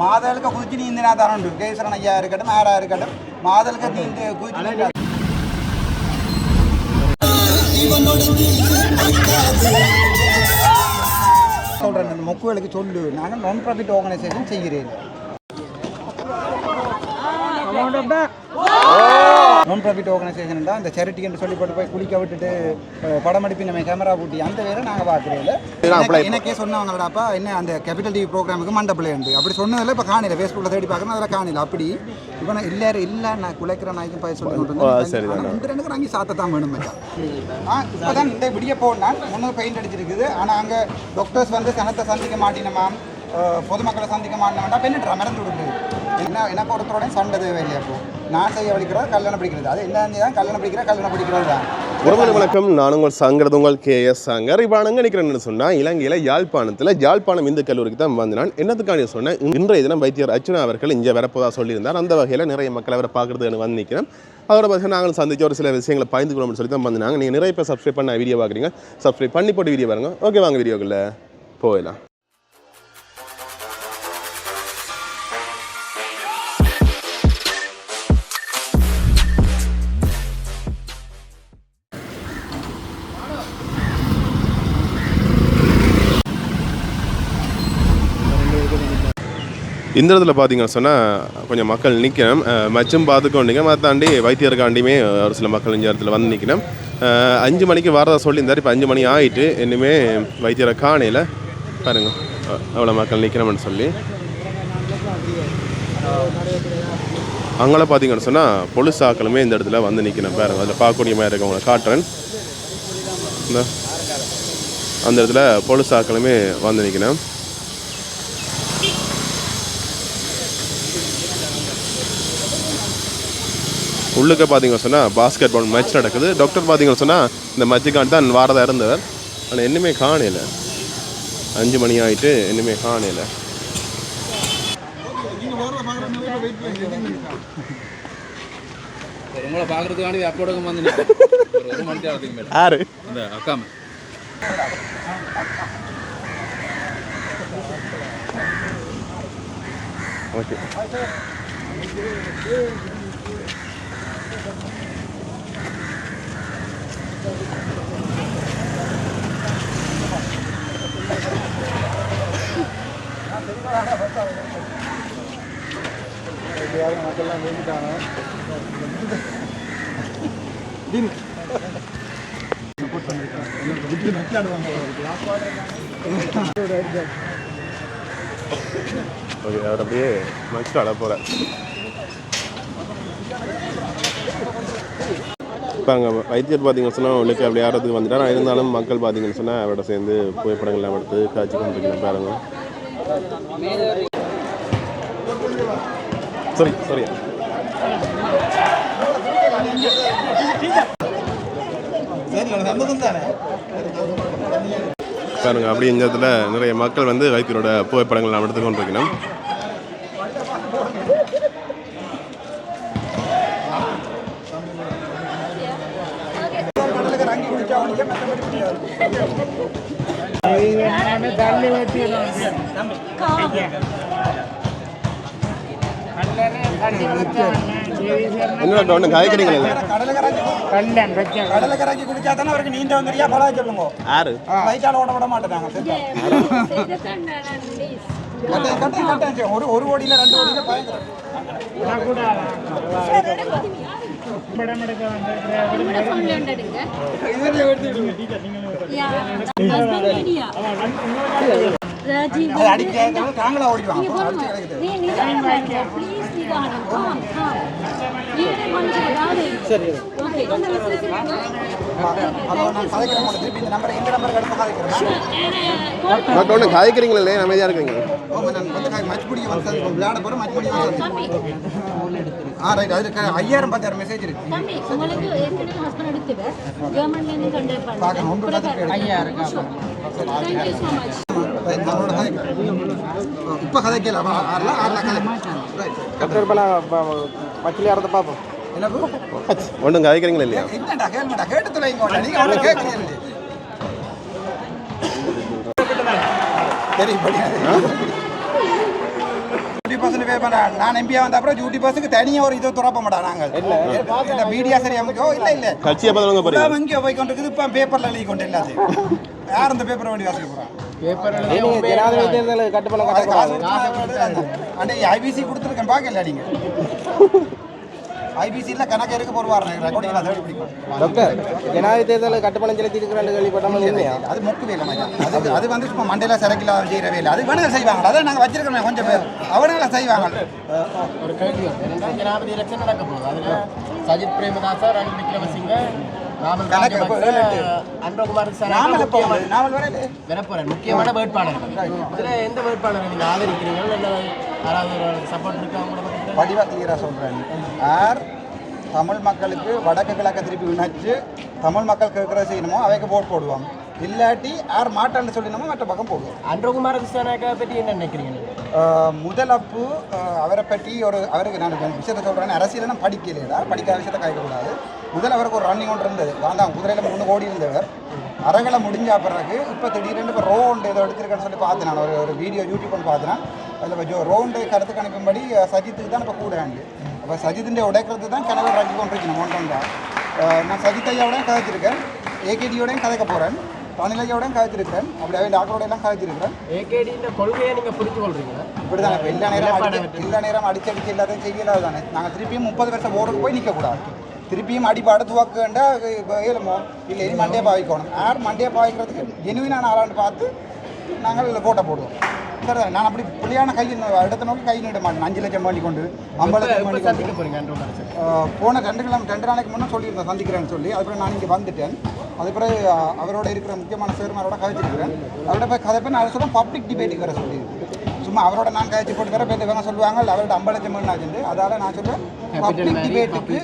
மாதலுக்கு குதிச்சு நீந்தினா தான் உண்டு. கேசரன் ஐயா இருக்கட்டும், யாராக இருக்கட்டும், மாதலுக்கு நீந்து குதிச்சு சொல்கிறேன். இந்த மொக்குகளுக்கு சொல்லு, நாங்கள் நான் ப்ராஃபிட் ஆர்கனைசேஷன் செய்கிறேன். நான் ப்ராஃபிட் ஆர்கனைசேஷன் தான் இந்த சேரிட்டி என்று சொல்லி போட்டு போய் குளிக்க விட்டுட்டு படம் எடுப்பி நம்ம கேமரா பூட்டி அந்த வேலை நாங்கள் பார்க்குறோம். எனக்கே சொன்னவங்களாப்பா என்ன அந்த கேபிட்டல் டிவி ப்ரோக்ராமுக்கு மண்டபிளே உண்டு அப்படி சொன்னதில் இப்போ காணில ஃபேஸ்புக்கில் தேடி பார்க்கணும், அதில் காணில அப்படி இப்போ நான் இல்லை நான் குலைக்கிற நாய்க்கும் போய் சொல்லி கொண்டு ரெண்டுக்கு நாங்கள் சாத்தத்தான் வேணும். இப்போ தான் இந்த விடிய போனால் முன்னூறு பெயிண்ட் அடிச்சிருக்குது. ஆனால் அங்கே டாக்டர்ஸ் வந்து சனத்தை சந்திக்க மாட்டினமா, பொதுமக்களை சந்திக்க மாட்டினா பெண்ணுட்றா மறந்து விடுது. என்ன பொறுத்தோட சண்டை தேவையில்லை. அப்போ நான் செய்ய வலிக்கிறோம் கல்யாணம் பிடிக்கிறது, அது என்ன தான் கல்யாணம் பிடிக்கிறது தான். உறவுகள் வணக்கம், நான் உங்கள் சங்கரது உங்கள் KS சங்கர். இப்போ நான் நினைக்கிறேன்னு சொன்னால் இலங்கையில் யாழ்ப்பாணம் இந்து கல்லூரிக்கு தான் வந்து நான் என்னத்துக்காண்டி சொன்னேன். இன்றைய தினம் வைத்தியர் அர்ச்சுனா அவர்கள் இங்கே வரப்போதாக சொல்லியிருந்தார். அந்த வகையில் நிறைய மக்கள் அவரை பார்க்குறதுக்கு வந்து நிற்கிறேன். அதோட பார்த்தீங்கன்னா நாங்களும் சந்திச்சு ஒரு சில விஷயங்களை பயந்து கொள்ளணும்னு சொல்லி தான் வந்தாங்க. நீங்கள் நிறைய பேர் சப்ஸ்கிரைப் பண்ண வீடியோ பார்க்குறீங்க, சப்ஸ்கிரைப் பண்ணி போட்டு வீடியோ பாருங்க. ஓகே, வாங்க வீடியோக்குள்ள போயிடலாம். இந்த இடத்துல பார்த்தீங்கன்னு சொன்னால் கொஞ்சம் மக்கள் நிற்கணும். மச்சும் பார்த்துக்கொண்டீங்க, மற்றாண்டி வைத்தியருக்காண்டியுமே ஒரு சில மக்கள் இந்த இடத்துல வந்து நிற்கணும். 5 மணிக்கு வரதா சொல்லியிருந்தார். இப்போ 5 மணி ஆகிட்டு இன்னுமே வைத்தியரை காணையில் பாருங்க அவ்வளோ மக்கள் நிற்கணும்னு சொல்லி. அங்கெல்லாம் பார்த்தீங்கன்னு சொன்னால் பொலிஸ் ஆக்களுமே இந்த இடத்துல வந்து நிற்கணும். பாருங்க, அதில் பார்க்கக்கூடிய மாதிரி இருக்கவங்களை காட்டுறேன். இந்த அந்த இடத்துல பொலிஸ் ஆக்களுமே வந்து நிற்கணும். உள்ளுக்க பார்த்தீங்கன்னு சொன்னால் பாஸ்கெட் பால் மேட்ச் நடக்குது. டாக்டர் பார்த்தீங்கன்னு சொன்னால் இந்த மஜ்ஜிகான் தான் வாரதாக இருந்தவர். ஆனால் இன்னுமே காணையில் 5 மணி ஆகிட்டு இன்னுமே காணையில். உங்களை பார்க்கறதுக்காண்டி அப்போட வந்து யாரு அந்த அக்கா ஓகே. மக்கள்லாம் வேண்டிட்டாங்க. ஓகே, அவர் அப்படியே மச்சு அட போகிறார். இப்போ அங்கே வைத்தியர் பார்த்தீங்கன்னு சொன்னால் உள்ளுக்கு அப்படி ஆடுறதுக்கு வந்துட்டார். இருந்தாலும் மக்கள் பார்த்தீங்கன்னு சொன்னால் அவரோட சேர்ந்து புகைப்படங்கள்லாம் எடுத்து காட்சி கொண்டிருக்கிறேன். பாருங்க, சரி பாருங்க, அப்படி இந்த இடத்துல நிறைய மக்கள் வந்து வைத்தியரோட புகைப்படங்கள்லாம் எடுத்து கொண்டிருக்கணும். என்ன ஒன்று காய்கறிகள் கடலை கரைச்சி குடிச்சா தானே அவருக்கு நீண்ட வந்துறியா பழக சொல்லுங்க. யாரு வயிற்றால ஓட விட மாட்டேறாங்க. ஒரு கோடியில் 2 கோடியில் பயங்கரம். தாங்களா ஓடிவாங்க. காய்கறிகள் இல்லையே, அமைதியாக இருக்கீங்க. விளையாட போகிறோம். மச்சபடி ரைட், அதுக்கு 5000-10,000 மெசேஜ் இருக்கு. இப்போ கதைக்கலாம். மச்சிலி ஆடுறத பார்ப்போம். ஒன்றும் காய்கறிகள் இல்லையா? என்னடா கேள்விடா, கேட்டு தொலைங்க. நீங்க அவளை கேட்குறீங்க. சரி, யூடியூபர்ஸ் பே பண்ண நான் எம்பியா வந்த அப்புறம் யூடியூபர்ஸுக்கு தனியாக ஒரு இது துறப்ப மாட்டோம் நாங்கள் மீடியா சரி அமைக்கோ இல்லை கட்சியை பதிலுங்க போறீங்க எங்கேயோ போய் கொண்டு இருக்குது இப்போ பேப்பரில் எழுதி கொண்டு எல்லாத்தையும் யார் அந்த பேப்பரை வேண்டி வாசிக்க போகிறான் ஜனாதிபதி தேர்தல் கட்டுப்பணம் அண்டே ஐபிசி கொடுத்துருக்கேன் பார்க்கல நீங்கள் ஐபிசியில் கணக்கு எடுக்க போடுவார் ரெக்கார்டிங் அதை பிடிக்கும் டாக்டர் ஜனாதிபதி தேர்தல் கட்டுப்பணம் செலுத்தி இருக்கிறாங்க கேள்விப்பட்டாமல் இல்லையா அது முக்கிய இல்லை அது வந்து இப்போ மண்டையில் சரக்கில் செய்கிறவே இல்லை அது வேணுங்க செய்வாங்க அதை நாங்கள் வச்சிருக்கோம் கொஞ்சம் பேர் அவனுங்களை செய்வாங்க ஒரு கேள்வி ஜனாதிபதி எலெக்ஷன் நடக்க போகுது அதில் சஜித் பிரேமதாசா ரணில் விக்ரமசிங்க முக்கியமான வேட்பாளர்கள் இதுல எந்த வேட்பாளரை நீங்க ஆதரிக்கிறீங்க யாராவது சப்போர்ட் இருக்கா படிவா கிளியராக சொல்கிறேன் யார் தமிழ் மக்களுக்கு வடக்கு கிழக்க திருப்பி வினாச்சு தமிழ் மக்கள் கேட்குற செய்யணுமோ அவைக்கு போட் போடுவாங்க இல்லாட்டி யார் மாட்டான்னு சொல்லினமோ மற்ற பக்கம் போடுவோம் அன்றகுமார் திசாநாயக்கா பற்றி என்ன நினைக்கிறீங்க முதலப்பு அவரை பற்றி அவருக்கு நான் விஷயத்தை சொல்கிறேன் அரசியல் நான் படிக்கலைடா படிக்காத விஷயத்தை கேட்கக்கூடாது முதல் அவருக்கு ஒரு ரன்னிங் ஒன்று இருந்தது தான் குதிரையில் 3 கோடி இருந்தவர் அரகளை முடிஞ்ச பிறகு இப்போ திடீரென்று இப்போ ரோண்டு ஏதோ எடுத்திருக்கேன்னு சொல்லி பார்த்தேன் நான் ஒரு வீடியோ யூடியூப் பண்ணி பார்த்தேன் அதில் ரோண்டு கருத்து கணிப்பும்படி சஜித்துக்கு தான் இப்போ கூட ஹேண்டு அப்போ சஜித்திൻ്റെ உடைக்கிறது தான் கனவு ரஞ்சி கொண்டிருக்கணும் ஒன்றா நான் சஜித் ஐயாவோடையும் கதைச்சிருக்கேன் ஏகேடியோடையும் கதைக்க போகிறேன் ரணிலையோடையும் கதைச்சிருக்கிறேன் அப்படியே டாக்டரோடையெல்லாம் கதைச்சிருக்கிறேன் ஏகேடின்ற கொள்கையை நீங்கள் புரிஞ்சு கொள்றீங்களா இப்படி தானே இப்போ எல்லா நேரம் அடிச்சடிச்சு எல்லாத்தையும் செய்யலாது தானே நாங்கள் திருப்பியும் 30 வருஷம் ஓடுக்கு போய் நிற்கக்கூடாது திருப்பியும் அடிப்பாடு துவக்க வேண்டாம் ஏழுமோ இல்லை இனி மண்டையை பாவிக்கணும் யார் மண்டையை பாவிக்கிறதுக்கு ஜெனுவினான ஆளான்னு பார்த்து நாங்கள் போட்டை போடுவோம் சார் நான் அப்படி புள்ளியான கை இடத்த நோக்கி கை நீட மாட்டேன் 5 லட்சம் பண்ணி கொண்டு 50 லட்சம் பண்ணி சந்திக்க போகிறீங்க போன 2 நாளைக்கு முன்னே சொல்லியிருந்தேன் சந்திக்கிறேன்னு சொல்லி அதுக்கப்புறம் நான் இங்கே வந்துட்டேன் அதுக்கப்புறம் அவரோட இருக்கிற முக்கியமான சேர்மாரோட கதைச்சிருக்கிறேன் அவரோட போய் கதைப்பேன் நான் சொல்லுவேன் பப்ளிக் டிபேட்டுக்கு வர சொல்லியிருக்கேன் சும்மா அவரோட நான் கழிச்சு போட்டு வர பேர் இவங்க சொல்லுவாங்க அவரோட 50 லட்சம் ஆச்சு அதால் நான் சொல்லுவேன் பப்ளிக் டிபேட்டுக்கு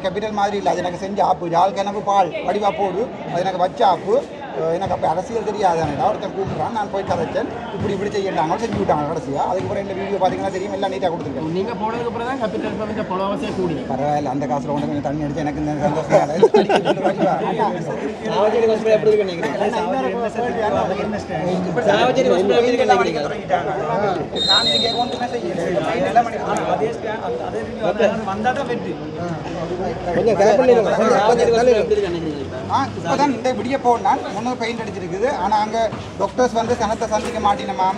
கேபிட்டல் மாதிரி இல்லை அது எனக்கு செஞ்ச ஆப்பு ஜால் கிணப்பு பால் வடிவா போடு அது எனக்கு வச்ச ஆப்பு எனக்கு அப்போ அரசியல் தெரியாதானே ஒருத்தன் கூப்பிட்றான் நான் போய் கதைச்சேன் இப்படி செய்யட்டாங்க செஞ்சு விட்டாங்க கடைசியாக அதுக்கப்புறம் இந்த வீடியோ பார்த்தீங்கன்னா தெரியும் எல்லாம் நீட்டாக கொடுத்துருக்கேன் நீங்கள் போனதுக்கு அப்புறம் தான் கேபிட்டல் ஃபண்ட் பொலவாசியாக கூடி பரவாயில்ல அந்த காசில் ஒன்று கொஞ்சம் தண்ணி அடிச்சு எனக்கு இந்த சந்தோஷம் இப்போதான் இந்த விடிய போனால் முன்னூறு பெயிண்ட் அடிச்சிருக்குது ஆனால் அங்கே டாக்டர்ஸ் வந்து சனத்தை சந்திக்க மாட்டினமா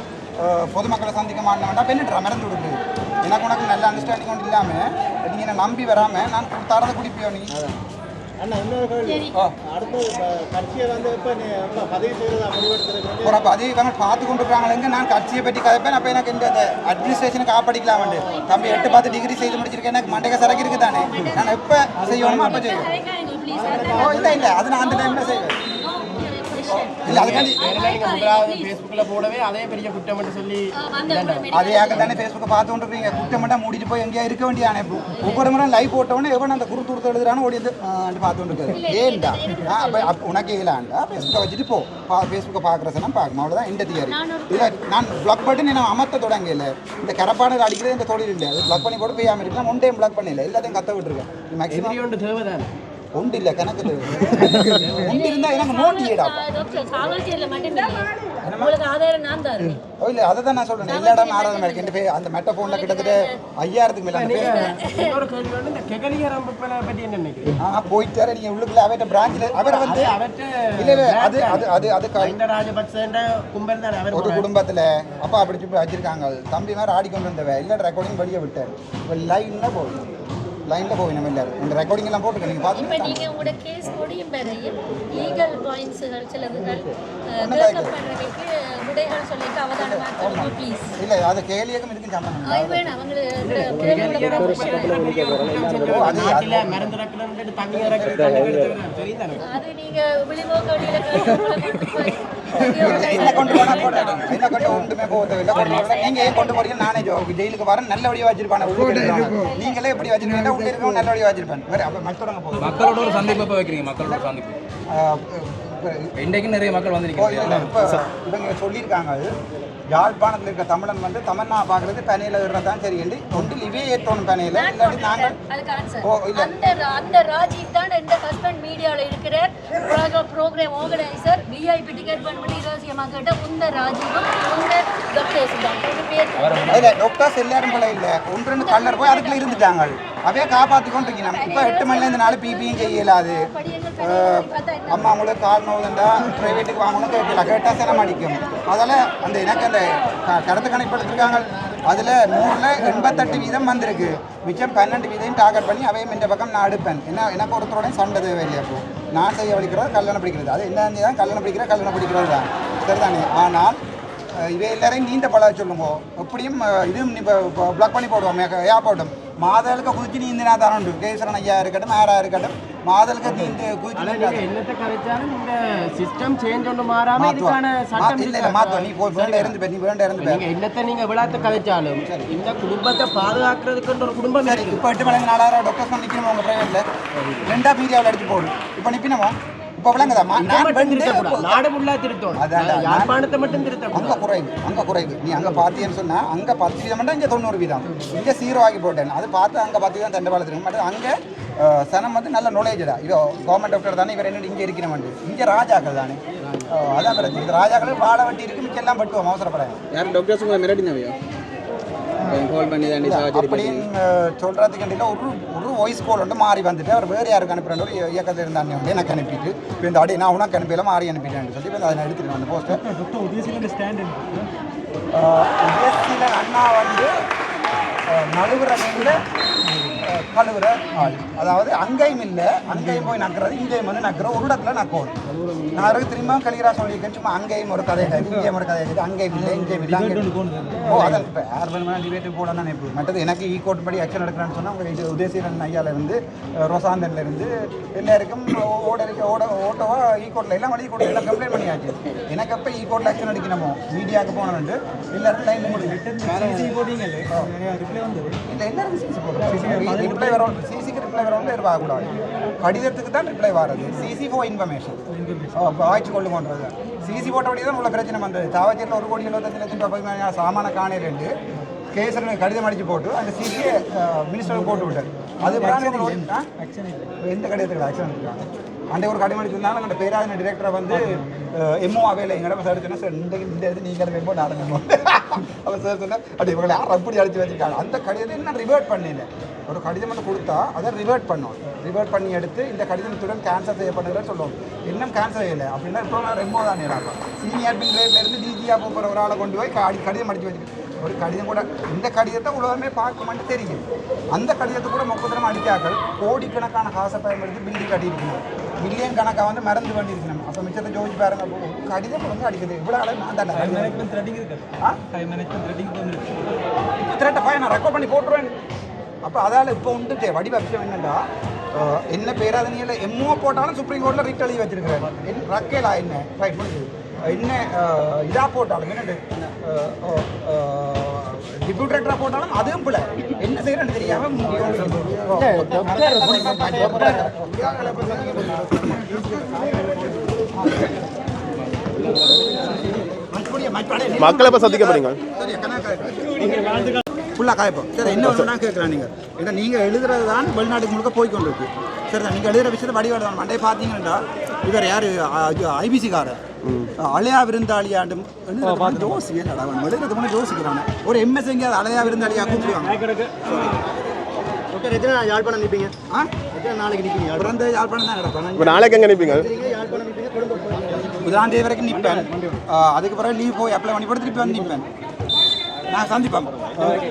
பொதுமக்களை சந்திக்க மாட்டினோம்னா பெண்ணிட்டுறா மறந்து விடுது எனக்கு உனக்கு நல்ல அண்டர்ஸ்டாண்டிங் ஒன்று இல்லாமல் நீங்கள் என்னை நம்பி வராமல் நான் தரதை குடிப்பியோ நீ அண்ணா இன்னொரு கேள்வி அடுத்து கட்சியை வந்து இப்போ பதவி செய்கிறதா முடிவெடுத்திருக்கிறேன் ஒரு பதவி இவங்க பார்த்து கொண்டு இருக்காங்க நான் கட்சியை பற்றி கதைப்பேன் அப்போ எனக்கு இந்த அட்மினிஸ்ட்ரேஷனுக்கு ஆப்படிக்கலாம் வந்து தம்பி 8-10 டிகிரி செய்து முடிச்சிருக்கேன் எனக்கு மண்டைக்கு சரக்கு இருக்குது தானே நான் எப்போ செய்யணுமோ அப்போ செய்வேன் இல்லை அது நான் அந்த டைமில் செய்வேன் இல்லை அதுக்காண்டி ஃபேஸ்புக்கில் போடவே அதே பெரிய குற்றம் சொல்லி அதையாக தானே ஃபேஸ்புக்கை பார்த்து கொண்டு இருக்கீங்க குற்றமெல்லாம் மூடிட்டு போய் எங்கேயா இருக்க வேண்டியானே ஒவ்வொரு முறை லைவ் போட்டவொடனே எவன் அந்த குறுத்து எழுதுறானோ ஓடி வந்து பார்த்து கொண்டு இருக்காது ஏன்டா உனக்கு இல்லைண்டா ஃபேஸ்புக்கை வச்சுட்டு போ ஃபேஸ்புக்கை பார்க்குறதுனா பார்க்கணும் அவ்வளோதான் இந்த தியரி இல்லை நான் பிளாக் பட்டு நான் அமர்த்த தொடங்க இல்லை இந்த கரப்பானது அடிக்கிறது இந்த தொழில் இல்லை அது பிளாக் பண்ணி போட்டு போயாமல் இருக்கலாம் ஒன் டைம் பிளாக் பண்ணல எல்லாத்தையும் கத்த விட்டுருக்கேன் மேக்ஸிமம் தேவைதான் ஒன்று இல்லை கணக்கு ஒன்று இருந்தால் எனக்கு நோட்டியடா இல்லை அதை தான் நான் சொல்கிறேன் எல்லா இடம் ஆறாயிரம் இருக்கு அந்த மெட்ட ஃபோனில் கிட்டத்தட்ட 5000க்கு மேலே போயிட்டாரு நீங்கள் உள்ளுக்குள்ள அவர்கிட்ட பிரான்ச்சில் அவர் வந்து இல்லை இல்லை அது அது அது அது ஒரு குடும்பத்தில் அப்பா அப்படி சொல்லி வச்சிருக்காங்க தம்பி மாதிரி ஆடிக்கொண்டு வந்தவ இல்லை ரெக்கார்டிங் படிய விட்டார் இப்போ லைனில் போகுது லைனில் போய் நம்ம எல்லாரும் இந்த ரெக்கார்டிங் எல்லாம் போட்டுருக்கேன் நீங்கள் பார்த்து இப்போ நீங்கள் உங்களோட கேஸ் முடியும் வரையில் லீகல் பாயிண்ட்ஸுகள் சிலதுகள் கேட்கப்படுறதுக்கு விடைகள் சொல்லிட்டு அவதானமாக ப்ளீஸ் இல்லை அது கேலியகம் இதுக்கு சம்பந்தம் வேணும் அது நீங்கள் விழிபோக்க என்ன கொண்டு போனால் போட்டேன் என்ன கொண்டு ஒன்றுமே போகவில்லை நீங்கள் ஏன் கொண்டு போறீங்க நானே ஜெயிலுக்கு வரேன் நல்ல வழியாக வச்சிருப்பாங்க நீங்களே எப்படி வச்சிருக்கீங்க உள்ள இருக்கவும் நல்ல வழியாக வச்சிருப்பேன் வேறு அப்போ மக்களோட ஒரு சந்திப்பு எப்போ வைக்கிறீங்க மக்களோட சந்திப்பு இன்றைக்கு நிறைய மக்கள் வந்து இப்போ இவங்க சொல்லியிருக்காங்க அது யாழ்ப்பாணத்தில் இருக்க தமிழன் வந்து தமன்னா பார்க்கறது பனையில் விடுறதான் சரி என்று ஒன்றில் இவே ஏற்றோணும் பனையில் இல்லாட்டி நாங்கள் அந்த ராஜீவ் தான் எந்த ஹஸ்பண்ட் மீடியாவில் இருக்கிறார் ப்ரோக்ராம் ஆர்கனைசர் விஐபி டிக்கெட் பண்ணி ரகசியமாக கேட்ட இந்த ராஜீவும் இந்த டாக்டர்ஸ் தான் இல்லை டாக்டர்ஸ் எல்லாரும் போல இல்லை ஒன்று ரெண்டு கல்லர் போய் அதுக்குள்ள இருந்துட்டாங்க அவையே காப்பாற்றி கொண்டு இருக்கணும் இப்போ 8 மணிலேருந்து நாள் பிபியும் செய்யலாது அம்மா அவங்களுக்கு கால் நோவுதுண்டா ப்ரைவேட்டுக்கு வாங்கணும் கேட்டால் சினம் அடிக்கும் அதில் அந்த எனக்கு அந்த கருத்து கணிப்பு எடுத்துருக்காங்க அதில் 100ல் 88% வந்திருக்கு மிச்சம் 12% டார்கெட் பண்ணி அவையும் இந்த பக்கம் நான் எடுப்பேன் என்ன எனக்கு ஒருத்தரோடையும் சண்டை தேவையில்லை அப்போ நான் செய்ய வலிக்கிறது கல்யாணம் பிடிக்கிறது அது என்ன தான் கல்யாணம் பிடிக்கிறது தான் சரிதானே ஆனால் இவை எல்லாரையும் நீண்ட பழக சொல்லுங்க எப்படியும் இதுவும் இப்போ பிளாக் பண்ணி போடுவோம் ஏர்போர்ட்டும் மாதலுக்கு குதிச்சு நீந்தினா தான் உண்டு கேசரன் ஐயா இருக்கட்டும் யாரா இருக்கட்டும் மாதலுக்கு நீந்து குதிச்சு என்னத்தை கரைச்சாலும் இந்த சிஸ்டம் சேஞ்ச் ஒன்று மாறாம இதுக்கான சட்டம் இல்லை மாத்தோம் நீ போய் வேண்ட இருந்து நீ வேண்ட இருந்து நீங்க என்னத்தை நீங்க விழாத்தை கதைச்சாலும் இந்த குடும்பத்தை பாதுகாக்கிறதுக்கு ஒரு குடும்பம் சரி இப்போ 8 மணிக்கு 4000 டாக்டர்ஸ் நிற்கணும் உங்கள் ப்ரைவேட்டில் 2 பீரியாவில் அடிச்சு போடும் இப்போ நிற்பினமோ இப்போ விளங்குதாம்மா நாடு ஃபுல்லாக திருத்தணும் யாழ்ப்பாணத்தை மட்டும் திருத்தணும் அங்கே குறைவு நீ அங்கே பார்த்தீங்கன்னு சொன்னால் அங்கே 10% இங்கே 90% இங்கே 0 ஆகி போட்டேன் அது பார்த்து அங்கே 10 தான் தண்டை பாலத்திருக்கு மட்டும் அங்கே சனம் வந்து நல்ல நாலேஜா இவோ கவர்மெண்ட் டாக்டர் தானே இவர் என்ன இங்கே இருக்கிறவன் இங்கே ராஜாக்கள் தானே அதான் பிரச்சனை இது ராஜாக்கள் வாழ வட்டி இருக்கு மிச்செல்லாம் பட்டுவோம் அவசரப்படாது யாரும் டாக்டர்ஸ் உங்களை மிரட்டினவையோ அப்படின்னு சொல்கிறதுக்கு ஒரு வாய்ஸ் கால் வந்து மாறி வந்துட்டு அவர் வேறு யாருக்கு அனுப்புகிறேன் ஒரு இயக்கத்தில் இருந்தாங்க வந்து எனக்கு அனுப்பிட்டு இப்போ இந்த அடி நான் உனக்கு அனுப்பியில் மாறி அனுப்பிட்டேன்னு சொல்லி இப்போ அதை எடுத்துருக்கேன் அந்த போஸ்ட்டை உதயசீலன் அண்ணா வந்து நழுவுற மீனில் கழுவுற ஆள் அதாவது அங்கேயும் இல்லை அங்கேயும் போய் நக்கிறது இங்கேயும் வந்து நக்கிற ஒரு இடத்துல நக்கோடும் நான் அதுக்கு திரும்ப கலிகரா சொல்லியிருக்கேன் சும்மா அங்கேயும் ஒரு கதை இங்கேயும் ஒரு கதை இருக்குது அங்கேயும் இல்லை இங்கேயும் இல்லை ஓ அதான் இப்போ யார் வேணுமா டிபேட்டு போட தான் இப்போ மற்றது எனக்கு ஈகோட் படி ஆக்ஷன் எடுக்கிறான்னு சொன்னால் அவங்க இது உதயசீலன் ஐயாவிலேருந்து ரொசாந்தன்லேருந்து எல்லாருக்கும் ஓட்டோவா ஈகோட்டில் எல்லாம் வழி ஈகோட்டில் எல்லாம் கம்ப்ளைண்ட் பண்ணியாச்சு எனக்கு அப்போ ஈகோட்டில் ஆக்ஷன் எடுக்கணுமோ மீடியாவுக்கு போனோம்னு எல்லாரும் டைம் இல்லை எல்லாரும் சிசி போடுறோம் ரிப்ளை வரும் சிசிக்கு ரிப்ளை வரவங்க இருக்கக்கூடாது கடிதத்துக்கு தான் ரிப்ளை வர்றது சிசி ஃபார் இன்ஃபர்மேஷன் ஆய்ச்சி கொள்ளுங்கன்றது சிசி போட்டபடி தான் உள்ள பிரச்சனை வந்தது தாவச்சேரியில் 1,75,00,000 சாமான காணையிலேருந்து கேசரனை கடிதம் அடித்து போட்டு அந்த சிசியை மினிஸ்டருக்கு போட்டு விட்டார் அது எந்த கடிதத்துக்கு ஆக்ஷன் எடுத்துருக்காங்க அண்டை ஒரு கடிதம் அடிச்சிருந்தாலும் எங்களோட பேராதின டிரெக்டரை வந்து எம்ஓ அவையில் எங்கள்கிட்ட சார் சொன்னால் சார் இந்த இது நீங்கள் ரிப்போர்ட் ஆரம்பிமோ அவர் சார் சொன்னால் அப்படி இவங்களை யார் அப்படி அடித்து வச்சுருக்காங்க அந்த கடிதத்தை இன்னும் ரிவர்ட் பண்ணல ஒரு கடிதம் வந்து கொடுத்தா அதை ரிவர்ட் பண்ணோம் ரிவர்ட் பண்ணி எடுத்து இந்த கடிதத்துடன் கேன்சல் செய்யப்படுகிறேன்னு சொல்லுவோம் இன்னும் கேன்சல் செய்யலை அப்படின்னா இப்போ நான் ரெம்மோ தான் நேராகும் சீனியர் பின் கிரேட்லேருந்து டிஜியாக போகிற ஒரு ஆளை கொண்டு போய் கடிதம் அடித்து வச்சுருக்கு ஒரு கடிதம் கூட இந்த கடிதத்தை உலகமே பார்க்குமான்னு தெரியும் அந்த கடிதத்தை கூட மொத்தமாக அடிக்காக்கள் கோடிக்கணக்கான காசை பயன்படுத்தி பில்டிங் கட்டியிருக்கணும் மில்லியன் கணக்காக வந்து மறந்து பண்ணியிருக்கணும் அப்போ மிச்சத்தை ஜோதிச்சு பாருங்க கடிதம் வந்து அடிக்கிறது இவ்வளோ அளவு நான் தான் த்ரெட்டை போய் நான் ரெக்கார்ட் பண்ணி போட்டுருவேன் அப்போ அதால் இப்போ வந்துட்டு வடிவ விஷயம் என்னென்னா என்ன பேராதனியில் எம்ஓ போட்டாலும் சுப்ரீம் கோர்ட்டில் ரிட் எழுதி வச்சிருக்கிறாரு ரக்கேலா என்ன ரைட் முடிஞ்சது என்ன இதாக போட்டாலும் என்னது டிப்யூட்டராக போட்டாலும் அதுவும் பிள்ளை என்ன செய்யறேன்னு தெரியாமல் மக்களை இப்போ சந்திக்க போறீங்க ஃபுல்லாக காய்ப்போம் சரி என்ன ஒன்று கேட்குறேன் நீங்கள் ஏன்னா நீங்கள் எழுதுறது தான் வெளிநாட்டுக்கு முழுக்க போய்கொண்டு இருக்கு சரி தான் நீங்கள் எழுதுகிற விஷயத்தை வடிவாடு தான் மண்டே பார்த்தீங்கன்னா இவர் யார் ஐபிசிக்காரர் அலையா விருந்தாளியாண்டும் ஜோசி என்னடா எழுதுறது முன்னே யோசிக்கிறாங்க ஒரு எம்எஸ் எங்கேயாவது அலையா விருந்தாளியாக கூப்பிடுவாங்க எத்தனை யாழ்ப்பாணம் நிற்பீங்க எத்தனை நாளைக்கு நிற்பீங்க பிறந்த யாழ்ப்பாணம் தான் கிடப்பேன் இப்போ நாளைக்கு எங்கே நிற்பீங்க யாழ்ப்பாணம் நிற்பீங்க குடும்பம் புதாம் தேதி வரைக்கும் நிற்பேன் அதுக்கு பிறகு லீவ் போய் அப்ளை பண்ணி போட்டு திருப்பி வந்து நிற்பேன் நான் சந்திப்பேன்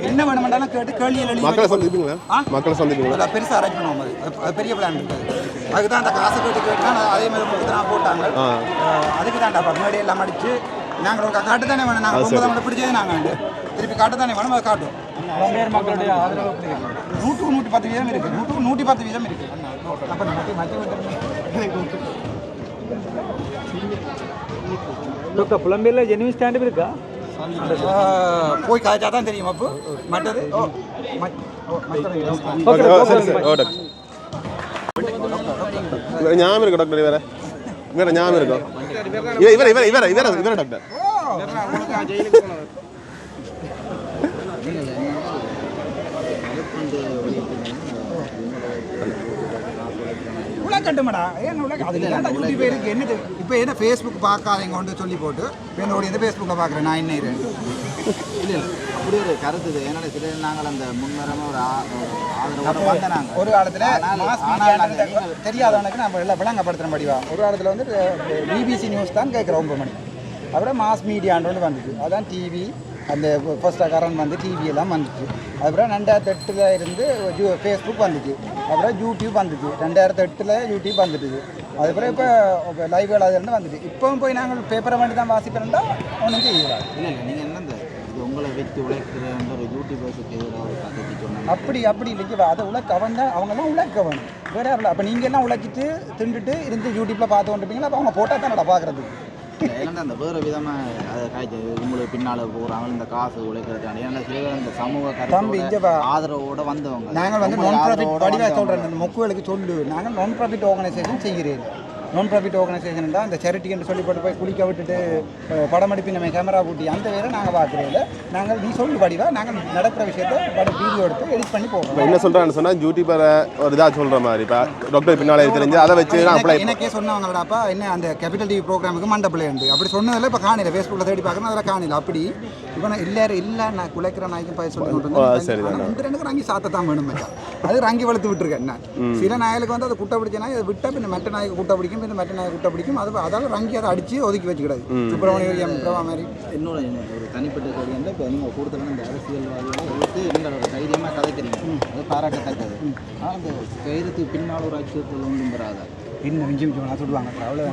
என்ன வேணுமெண்டாலும் கேட்டு கேள்வியில் மக்களை சந்திப்பீங்களா மக்களை சந்திப்பீங்களா பெருசாக அரேஞ்ச் பண்ணுவோம் அது பெரிய பிளான் இருக்குது அதுக்கு தான் அந்த காசை கேட்டுனா அதே மாதிரி முழுக்க தான் போட்டாங்க அதுக்கு தான்டா முன்னாடி எல்லாம் அடிச்சு நாங்கள் ஒரு காட்டு தானே வேணும் நாங்கள் 9 மணி பிடிச்சது நாங்கள் திருப்பி காட்டு தானே வேணும் அதை காட்டும் மக்களுடைய ஆதரவு 100-110% இருக்குது 110% இருக்குது அப்போ மற்ற புலம்பெயர்ல ஜெனுவின் ஸ்டாண்டப் இருக்கா போய் காய்ச்சா தான் தெரியும் அப்போ மற்றது ஞாபகம் இருக்கு டாக்டர் வேற ஞாபகம் இருக்கும் இவர் டாக்டர் உலகட்டுமாடா ஏன் உலக அதில் யூடியூப் இருக்கு என்னது இப்போ என்ன ஃபேஸ்புக் பார்க்காதீங்க கொண்டு சொல்லி போட்டு என்னோட இந்த ஃபேஸ்புக்கை பார்க்குறேன் நான் என்ன இல்லை இல்லை அப்படி ஒரு கருத்து இது ஏன்னா சில நாங்கள் அந்த முன்வரமாக ஒரு ஆதரவோட வந்த நாங்கள் ஒரு காலத்தில் தெரியாதவனுக்கு நம்ம எல்லாம் விளங்கப்படுத்துகிற முடிவா ஒரு காலத்தில் வந்து பிபிசி நியூஸ் தான் கேட்குறோம் 9 மணி அப்புறம் மாஸ் மீடியான்னு ஒன்று வந்துச்சு அதான் டிவி அந்த ஃபர்ஸ்ட் கரண்ட் வந்து டிவி எல்லாம் வந்துச்சு அப்புறம் 2008 இருந்து ஃபேஸ்புக் வந்துச்சு அப்புறம் யூடியூப் வந்துச்சு 2008 யூடியூப் வந்துட்டுது அதுக்கப்புறம் இப்போ லைவ்கள் அதுலேருந்து வந்துச்சு இப்போவும் போய் நாங்கள் பேப்பரை மட்டும் தான் வாசிக்கிறோம்னா ஒன்றும் செய்யலாம் இல்லை நீங்கள் என்ன இது உங்களை வச்சு உழைக்கிற ஒரு யூடியூபர்ஸுக்கு எதிராக கதைக்கு சொன்னாங்க அப்படி இல்லைங்க அதை உழைக்கவன் தான் அவங்கெல்லாம் உழைக்கவன் வேற யாரும் அப்போ நீங்கள் எல்லாம் உழைச்சிட்டு திண்டுட்டு இருந்து யூடியூப்பில் பார்த்து கொண்டிருப்பீங்களா அப்போ அவங்க போட்டால் தான் பார்க்குறதுக்கு ஏன்னா அந்த வேறு விதமாக அதை காய்ச்சி உங்களுக்கு பின்னால் போகிறாங்க இந்த காசு உழைக்கிறது ஏன்னா சில பேர் இந்த சமூக கருத்து ஆதரவோடு வந்தவங்க நாங்கள் வந்து நான் ப்ராஃபிட் வடிவாக சொல்கிறேன் அந்த மொக்குகளுக்கு சொல்லு நாங்கள் நான் ப்ராஃபிட் ஆர்கனைசேஷன் செய்கிறேன் நான் ப்ராஃபிட் ஆர்கனைசேஷன் தான் இந்த சேரிட்டின்னு சொல்லி போய் குளிக்க விட்டுட்டு படம் எடுப்பி நம்ம கேமரா பூட்டி அந்த வேலை நாங்கள் பார்க்குறதில்ல நாங்கள் நீ சொல்லு வடிவா நாங்கள் நடக்கிற விஷயத்தை படம் வீடியோ எடுத்து எடிட் பண்ணி போகிறோம் என்ன சொல்கிறான்னு சொன்னால் யூடியூபரை ஒரு இதாக சொல்கிற மாதிரி இப்போ டாக்டர் பின்னாலே தெரிஞ்சு அதை வச்சு நான் அப்ளை எனக்கே சொன்னவங்களாப்பா என்ன அந்த கேபிட்டல் டிவி ப்ரோக்ராமுக்கு மண்டபிளே உண்டு அப்படி சொன்னதில் இப்போ காணில ஃபேஸ்புக்கில் தேடி பார்க்கணும் அதில் காணில அப்படி இப்போ நான் இல்லை நான் குலைக்கிற நாய்க்கும் பயிர் சொல்லி கொண்டு ரெண்டுக்கு ரங்கி சாத்தத்தான் வேணும் அது ரங்கி வளர்த்து விட்டுருக்கேன் நான் சில நாய்களுக்கு வந்து அதை குட்டை பிடிச்ச நாய் அதை விட்டால் பின்ன மெட்ட நாய்க்கு குட்டை பிடிக்கும் பின்ன மெட்ட நாய் குட்டை பிடிக்கும் அது அதால் ரங்கி அதை அடித்து ஒதுக்கி வச்சுக்கிடாது சுப்பிரமணியம் பிரபா மாதிரி இன்னொரு ஒரு தனிப்பட்ட கல்வி வந்து இப்போ நீங்கள் கொடுத்துருங்க இந்த அரசியல்வாதிகளை எடுத்து நீங்கள் ஒரு தைரியமாக கதைக்கிறீங்க அது பாராட்டத்தக்கது ஆனால் அந்த கைதுக்கு பின்னால் ஒரு அச்சுறுத்தல் ஒன்றும் வராது இன்னும் மிஞ்சி நான் சுடுவாங்க அவ்வளோ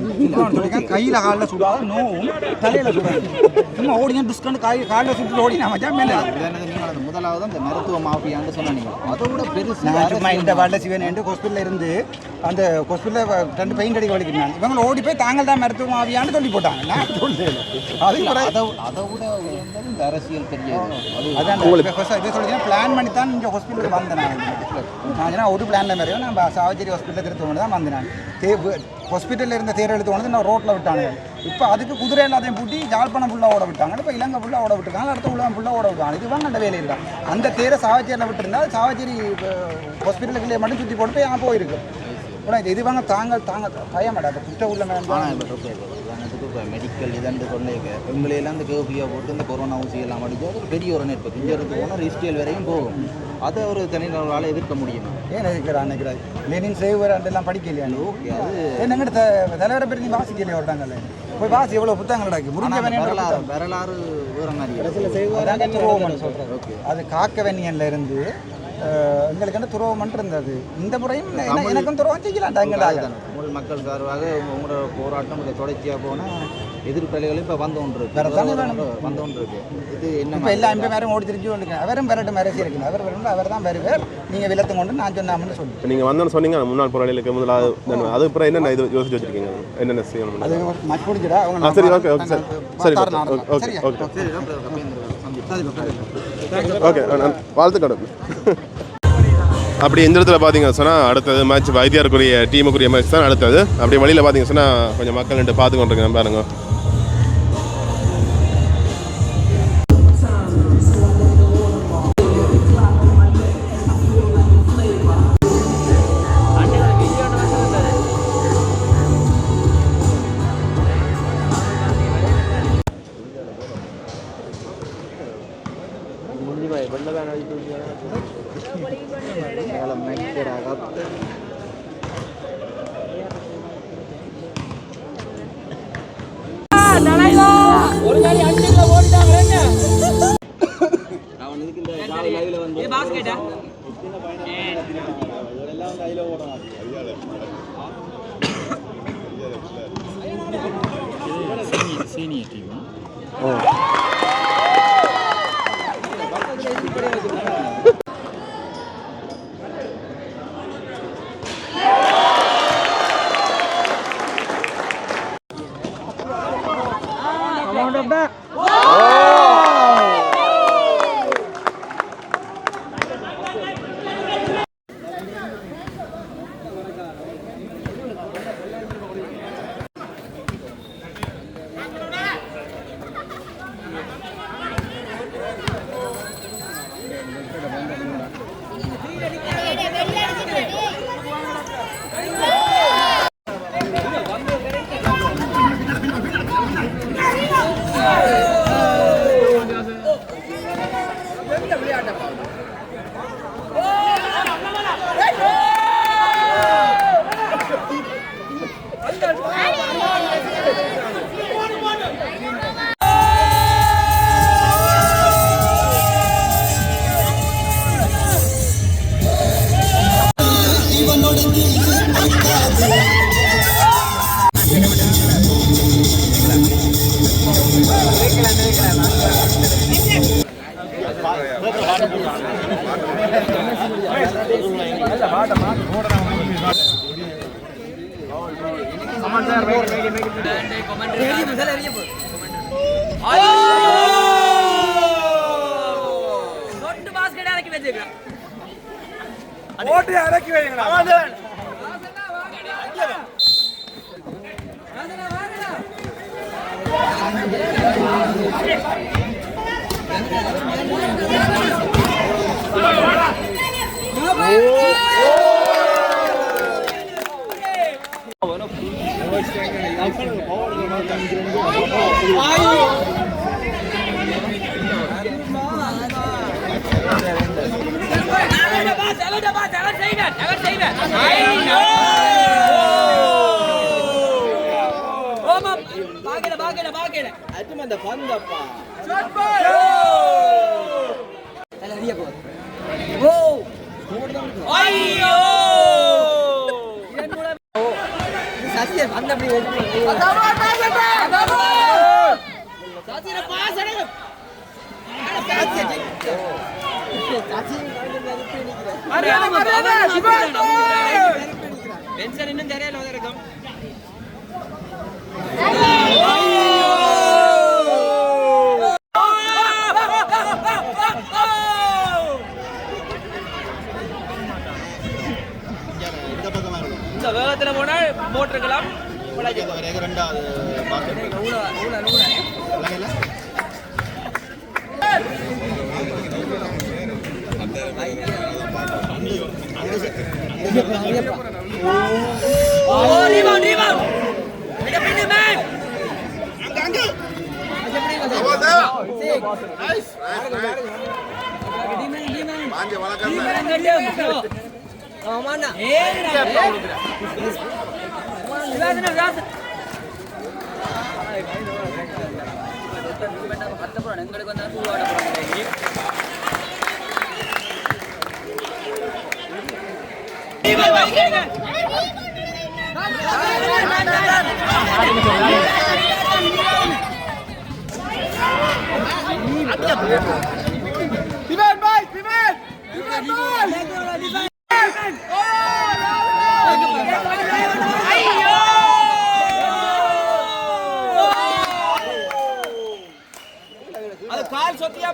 கையில் காலில் சுடாது நோவும் தலையில் சுடாது சும்மா ஓடிங்க டிஸ்கவுண்ட் காலில் சுட்டு ஓடி நான் மஜா மேலே நீங்கள் அந்த முதலாவது அந்த மருத்துவ மாஃபியான்னு சொன்னீங்க அதோட பெருசு நான் சும்மா இந்த வாட்டில் சிவன் ஹாஸ்பிட்டலில் இருந்து அந்த ஹாஸ்பிட்டலில் 2 பெயிண்ட் அடிக்க வலிக்கிறாங்க இவங்க ஓடி போய் தாங்கள் தான் மருத்துவ மாஃபியான்னு சொல்லி போட்டாங்க நான் சொல்லுறேன் அதை விட இந்த அரசியல் தெரியாது அதான் இதை சொல்லிங்கன்னா பிளான் பண்ணி தான் இங்கே ஹாஸ்பிட்டலுக்கு வந்தேன் நான் ஒரு பிளானில் மாதிரி நான் சாவச்சேரி ஹாஸ்பிட்டலில் திருத்தவங்க தான் வந்தேன் நான் ஹாஸ்பிட்டலில் இருந்த தேர் எழுத்து வந்து நான் ரோட்டில் விட்டாங்க இப்போ அதுக்கு குதிரை எல்லாத்தையும் பூட்டி ஜாழ்ப்பாணம் ஃபுல்லாக ஓட விட்டாங்க இப்போ இலங்கை ஃபுல்லாக ஓட விட்டுருக்காங்க அடுத்த உலகம் ஃபுல்லாக ஓட விட்டாங்க இதுவாங்க அந்த வேலையில் தான் அந்த தேரை சாவச்சேரியில் விட்டுருந்தா சாவச்சேரி ஹாஸ்பிட்டலுக்குள்ளே மட்டும் சுற்றி போட்டு போய் போயிருக்கு ஆனால் இது வாங்க தாங்கள் பய மாட்டாங்க குற்ற உள்ள உதாரணத்துக்கு இப்போ மெடிக்கல் இதண்டு கொள்ளைக்கு எங்களையெல்லாம் இந்த கேபியாக போட்டு இந்த கொரோனா ஊசியெல்லாம் அடிச்சு அது பெரிய ஒரு நெருப்பு இங்கே இருந்து போனால் ரிஸ்டியல் வரையும் போகும் அதை ஒரு தனிநபரால் எதிர்க்க முடியும் ஏன் எதிர்க்கிறான் நினைக்கிறாய் லெனின் சேவர் அதெல்லாம் படிக்கலையா ஓகே அது என்னங்கிட்ட தலைவரை பற்றி நீ வாசிக்கலையே விட்டாங்கல்ல போய் வாசி எவ்வளோ புத்தகங்கள் நடக்கு வரலாறு வேறு மாதிரி சொல்கிறேன் ஓகே அது காக்கவெண்ணியன்ல இருந்து எங்களுக்கு என்ன துரோகம்னு இருந்தது இந்த முறையும் எனக்கும் துரோகம் செய்யலாம் தமிழ் மக்கள் சார்பாக உங்களோட போராட்டம் இதை தொடர்ச்சியாக போனால் எதிர்ப்பலைகளும் இப்போ வந்து ஒன்று இருக்கு இது என்ன இப்போ எல்லாம் இப்போ வேறும் ஓடி தெரிஞ்சு கொண்டு அவரும் விரட்டு மேரேஜ் இருக்குது அவர் வரணும் அவர் தான் வருவார் நீங்கள் விலத்து கொண்டு நான் சொன்னாமன்னு சொல்லி நீங்கள் வந்தோன்னு சொன்னீங்க முன்னாள் போராளிகளுக்கு முதலாவது அது அப்புறம் என்னென்ன இது யோசிச்சு வச்சிருக்கீங்க என்னென்ன செய்யணும் அது மட் முடிஞ்சிடா அவங்க சரி ஓகே ஓகே சார் சரி ஓகே ஓகே ஓகே வாழ்த்துக்கள் அப்படி இந்த இடத்துல பார்த்தீங்க சொன்னால் அடுத்தது மேட்ச் வைத்தியாருக்குரிய டீமுக்குரிய மேட்ச் தான் அடுத்தது அப்படி வழியில் பார்த்தீங்க சொன்னால் கொஞ்சம் மக்கள் நின்று பார்த்து கொண்டிருக்கேன் பாருங்க சீனியர் டீம் அது கால் சொத்தியா